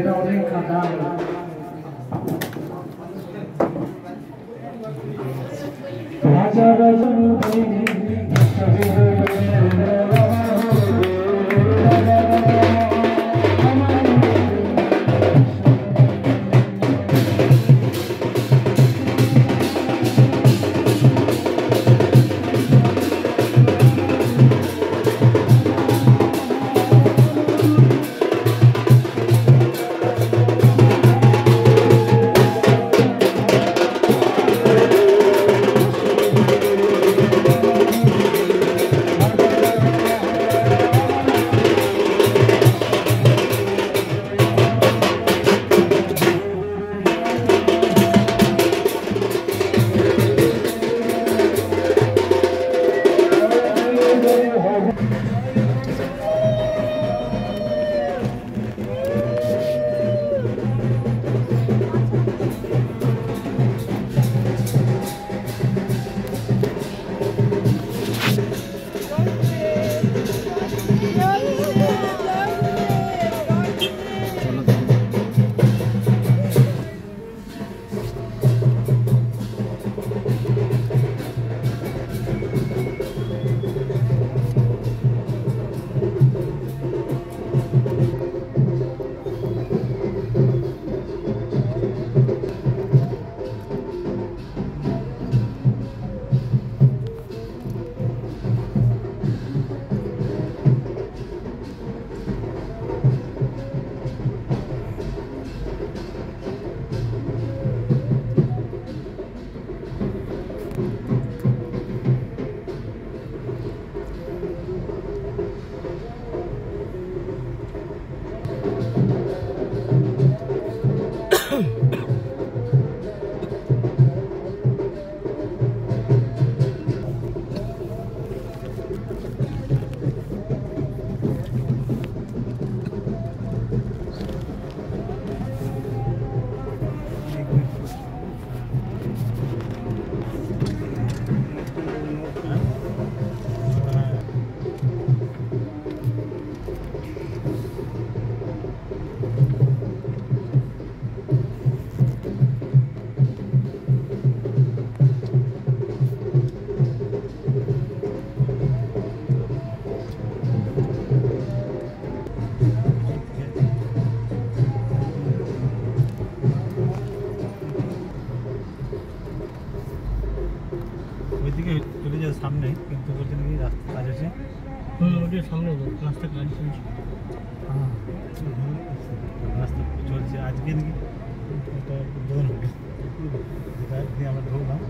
এরা অনেক খাতা রাজা রাজা সামনে কিন্তু বলছে নাকি রাস্তা কাজ আছে ওটির সামনে রাস্তা কাজ চলছে রাস্তা চলছে আজকে নাকি এটা উদ্বোধন হবে যেটা আমরা ঢুকলাম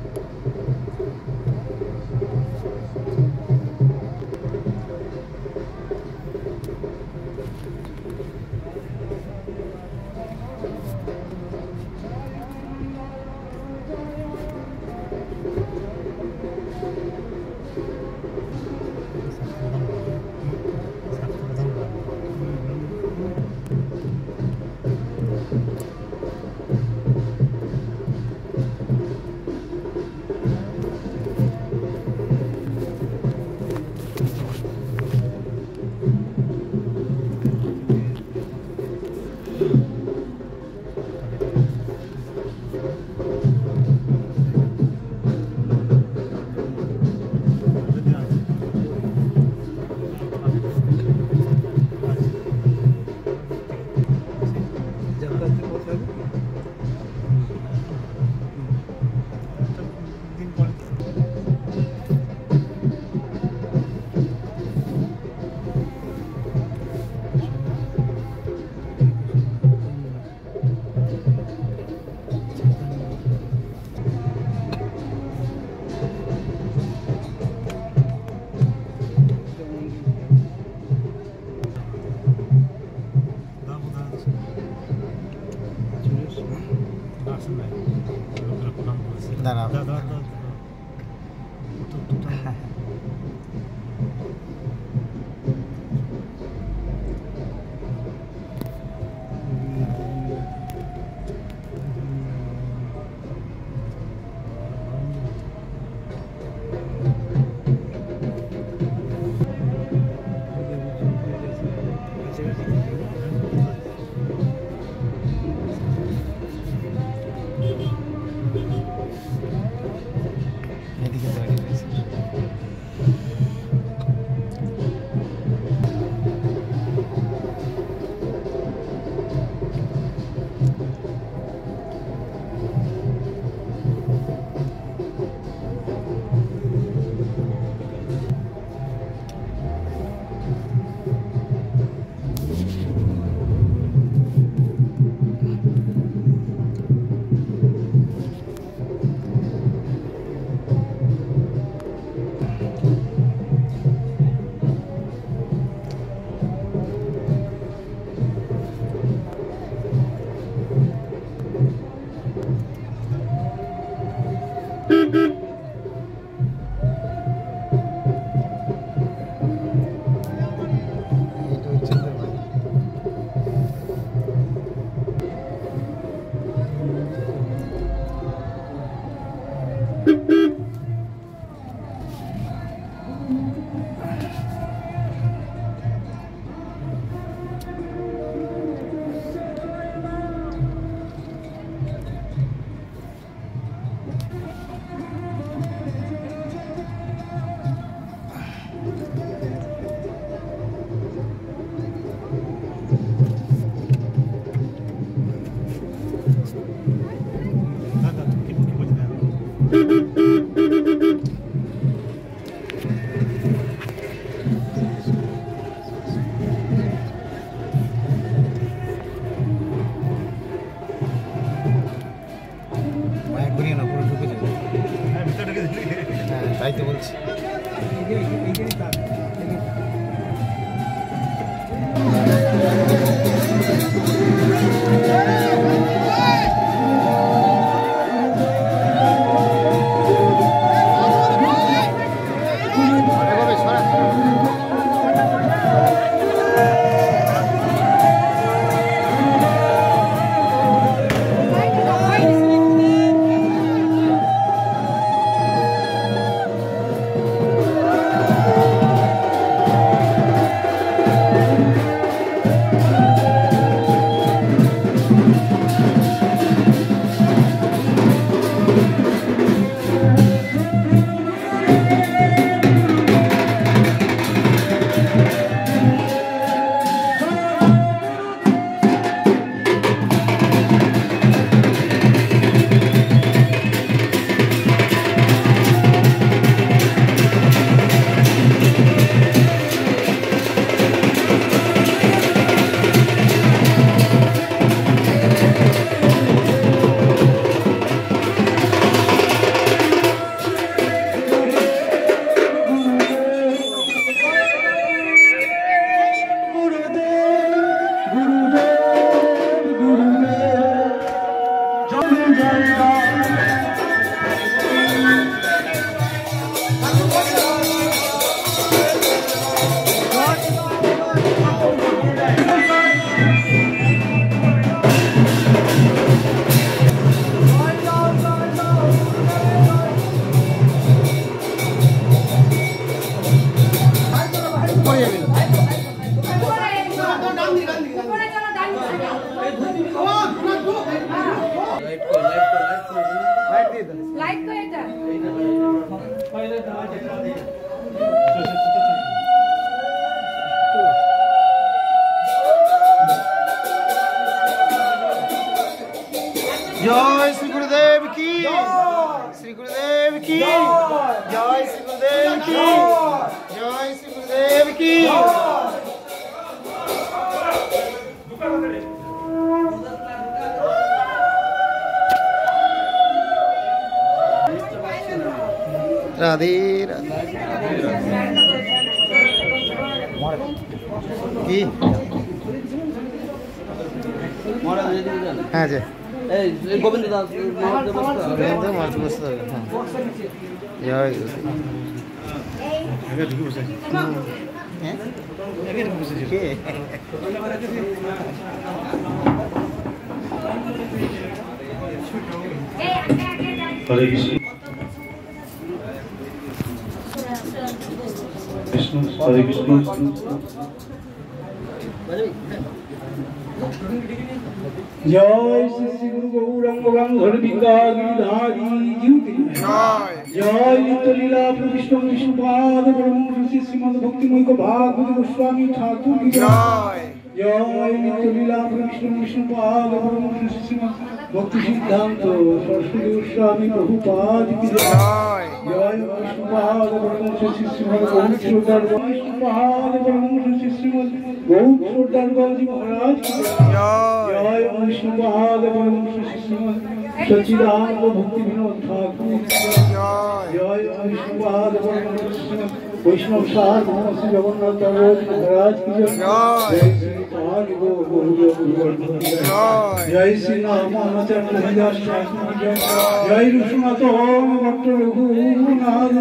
जय श्री गुरुदेव की श्री गुरुदेव की जय श्री गुरुदेव की जय श्री गुरुदेव की राधे राधे की हाँ जी गोविंद दास गोविंद मार्च बसते हैं जय हरे कृष्ण हरे कृष्ण जय श्री गुरु गौरंग गंधर विकारिधारी जीवति जय नित्य लीला विष्णु विष्णुपाद ब्रह्म श्री श्रीमद् भक्तिमय भागवत गोस्वामी ठाकुर की जय जय नित्य लीला विष्णु विष्णुपाद ब्रह्म श्री श्रीमद् भक्ति सिद्धांत सरस्वती गोस्वामी प्रभुपाद की जय जय विष्णुपाद ब्रह्म श्री श्रीमद् गौर श्रोतार विष्णुपाद ब्रह्म श्री श्रीमद् गौर श्रोतार जी महाराज की जय विष्णुपाद ब्रह्म श्री श्रीमद् सच्चिदानंद भक्ति विनोद ठाकुर जय विष्णुपाद ब्रह्म श्री श्रीमद् वैष्णव सार श्री जगन्नाथ महाराज की जय श्री पाद जय श्री रामाचार्य हरिदास ठाकुर की जय जय ऋषिनाथ भट्ट रघुनाथ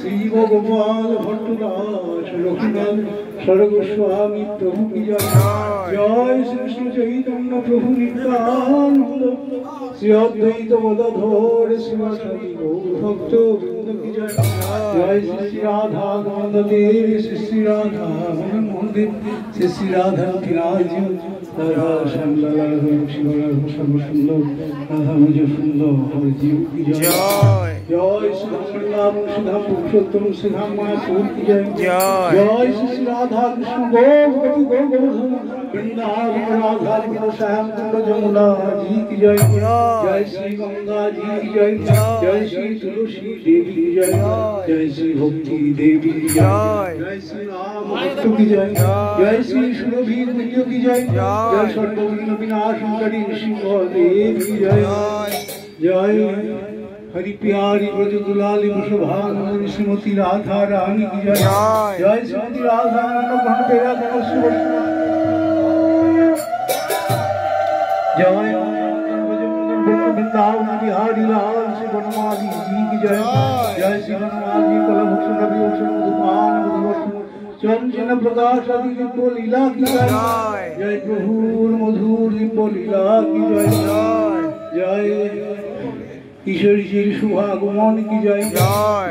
श्री गोपाल भट्टदास लक्ष्मीनाथ सरगोस्वामी प्रभु की जय जय श्री कृष्ण चैतन्य प्रभु नित्यानंद श्री अद्वैत गदाधर शिवासादि गौर भक्त वृंद की जय जय श्री राधा गोविंद देव श्री राधा मोहन देव श्री राधा राधा श्यामला शिवला सर्व सुंदर राधा मुझे सुंदर हर जीव की जय जय श्री राम सुधा पुरुषोत्तम श्री मायापुर की जय जय श्री राधा कृष्ण गोपति गोवर्धन वृंदावन राधा श्याम कुंड जमुना जी की जय जय श्री गंगा जी की जय जय श्री तुलसी देवी की जय जय श्री भक्ति देवी की जय जय श्री राम भक्त की जय जय श्री सुरभि कुंज की जय जय सर्वविघ्न विनाशकारी सिंह देव की जय जय हरि प्यारी ब्रज दुलाली मुसभागवती श्रीमती राधा रानी की जय जय श्रीमती राधा रानी तेरा जय वृंदावन बिहारी लाल श्री बनमाली जी की जय जय श्री बनमाली कलभूषण रविभूषण दुपान मधुभूषण चंचन प्रकाश आदि दिव्य लीला की जय जय प्रभुर मधुर दिव्य लीला की जय जय ईश्वरी श्री शुभागमन की जय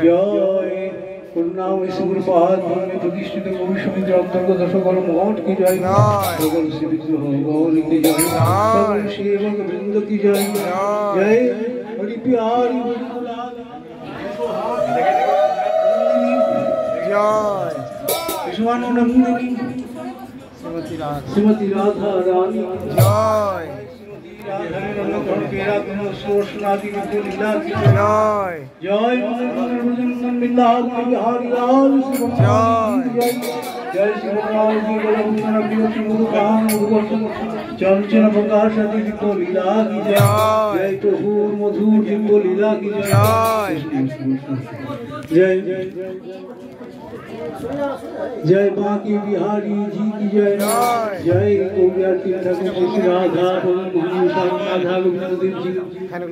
जय करुणामय गुरुपाद में प्रतिष्ठित गोविंद समिति अंतर्गत सकल मठ की जय सकल श्री विग्रह गौर की जय सकल सेवक वृंद की जय जय हरि प्यारी विश्वानंदिनी श्रीमती राधा रानी जय चंचन प्रकाश दिव्य लीला की जय जय प्रभुर मधुर दिव्य लीला की जय जय जय बांकी बिहारी जी की जय जय गोविंद तीर्थ श्री राधा राधा गोविंद देव जी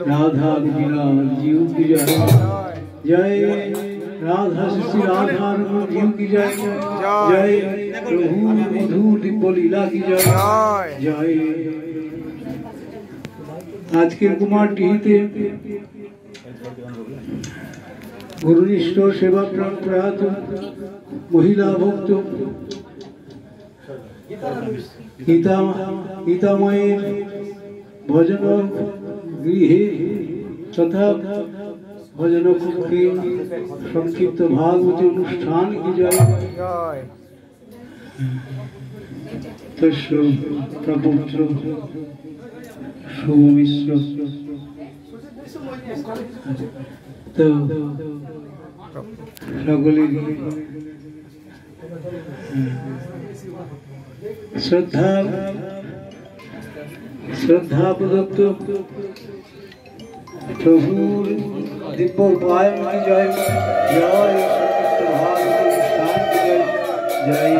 राधा गोविंद जीव की जय जय राधा श्री राधा जीव की जय जय प्रभु मधुर दिव्य लीला की जय जय आज के कुमार टीते गुरुनिष्ठ सेवा प्राण प्रयात महिला भक्त गीतामयेर भजन गृहे तथा भजन के संक्षिप्त भागवत अनुष्ठान की जय तस्य प्रपुत्र सोमिश्र তো সকলের শ্রদ্ধা প্রদত্ত প্রভুর দিব্য পায় জয় জয় জয়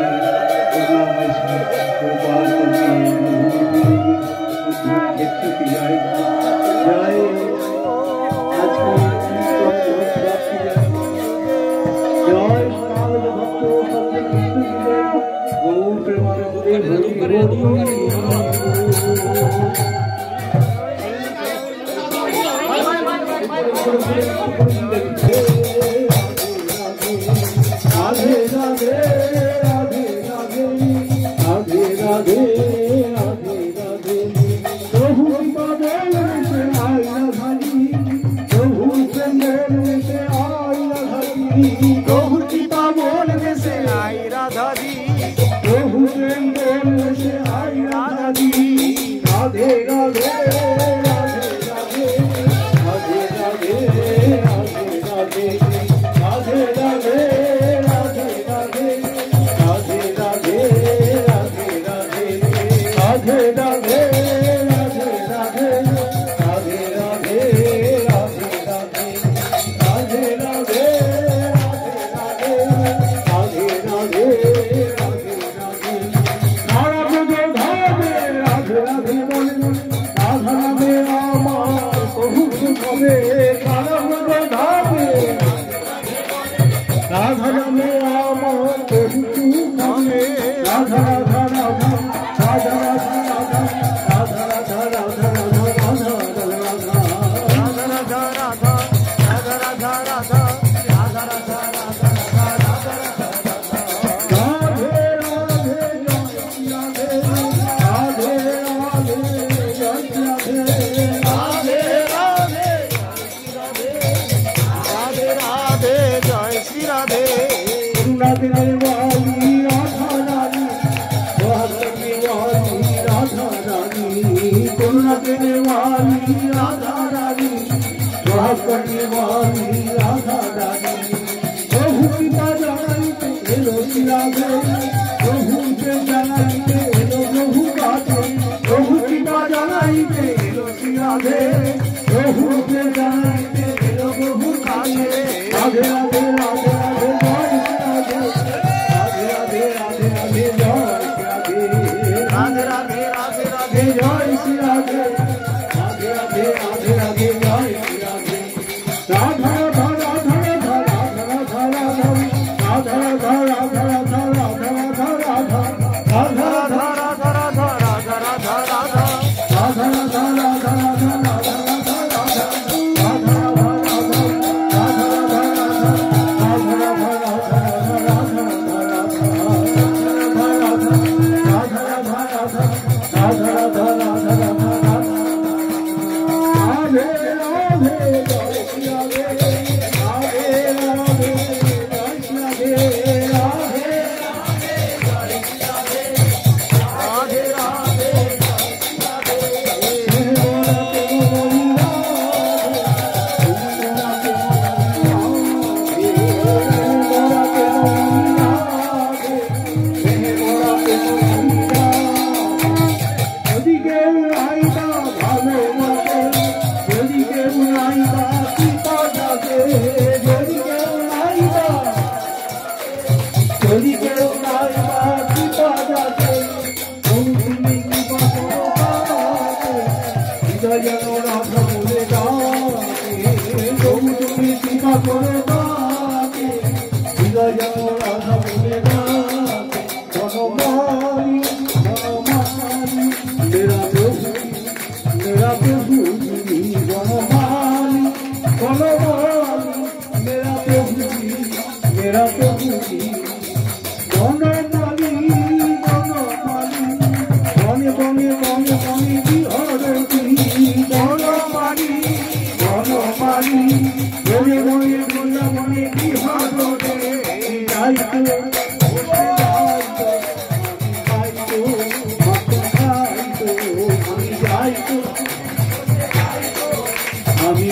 আমি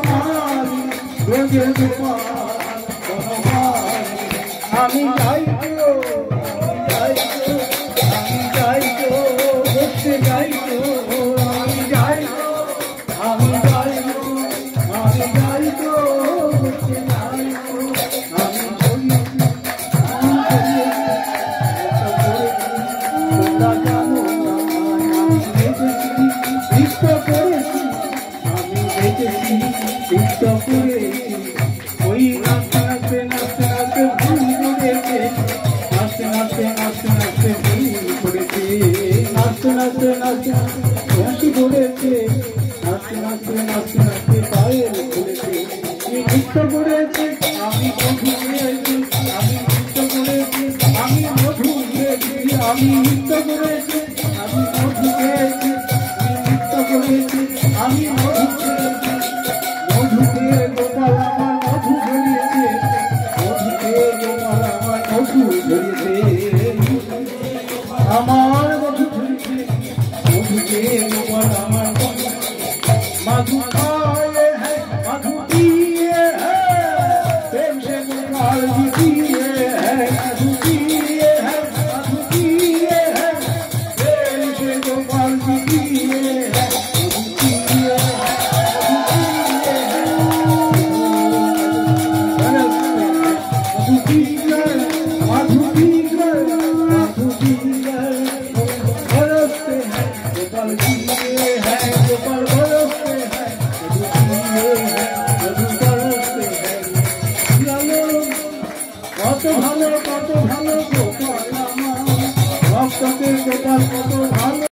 বনমালী ব্রজের গোপাল বনমালী আমি যাই তো আমি যাই তো বসতে যাই তো আমি যাই তো আমি যাই তো আমি যাই তো বসতে যাই তো আমি চলি তোমরা জানো না আমি বেঁচেছি ইষ্ট করেছি আমি বেঁচেছি ইষ্ট করেছি ওই নাচতে নাচতে নাচতে নাচতে ভুল করেছে নাচতে নাচতে নাচতে নাচতে ভুল করেছে নাচতে নাচতে নাচতে হাসি করেছে নাচতে নাচতে নাচতে নাচতে পায়ের খুলেছে নৃত্য করেছে আমি মধু খেয়েছি আমি নৃত্য করেছি আমি মধু খেয়েছি আমি নৃত্য করেছি আমি মধু খেয়েছি আমি নৃত্য করেছি আমি মধু খেয়েছি মধু খেয়ে গোপাল আমার মধু ঝরিয়েছে মধু খেয়ে গোপাল আমার মধু ঝরিয়েছে আমার মধু ঝরিয়েছে মধু খেয়ে গোপাল আমার मधु खाए है मधु पिए है प्रेम से गोपाल जी पिए है मधु पिए है मधु पिए है प्रेम से गोपाल जी पिए है मधु पिए है मधु पीकर मधु पीकर मधु पीकर बरसते हैं गोपाल पिए है गोपाल बरसते हैं কত ভালো গোপাল আমার ভক্তদের গোপাল কত ভালো।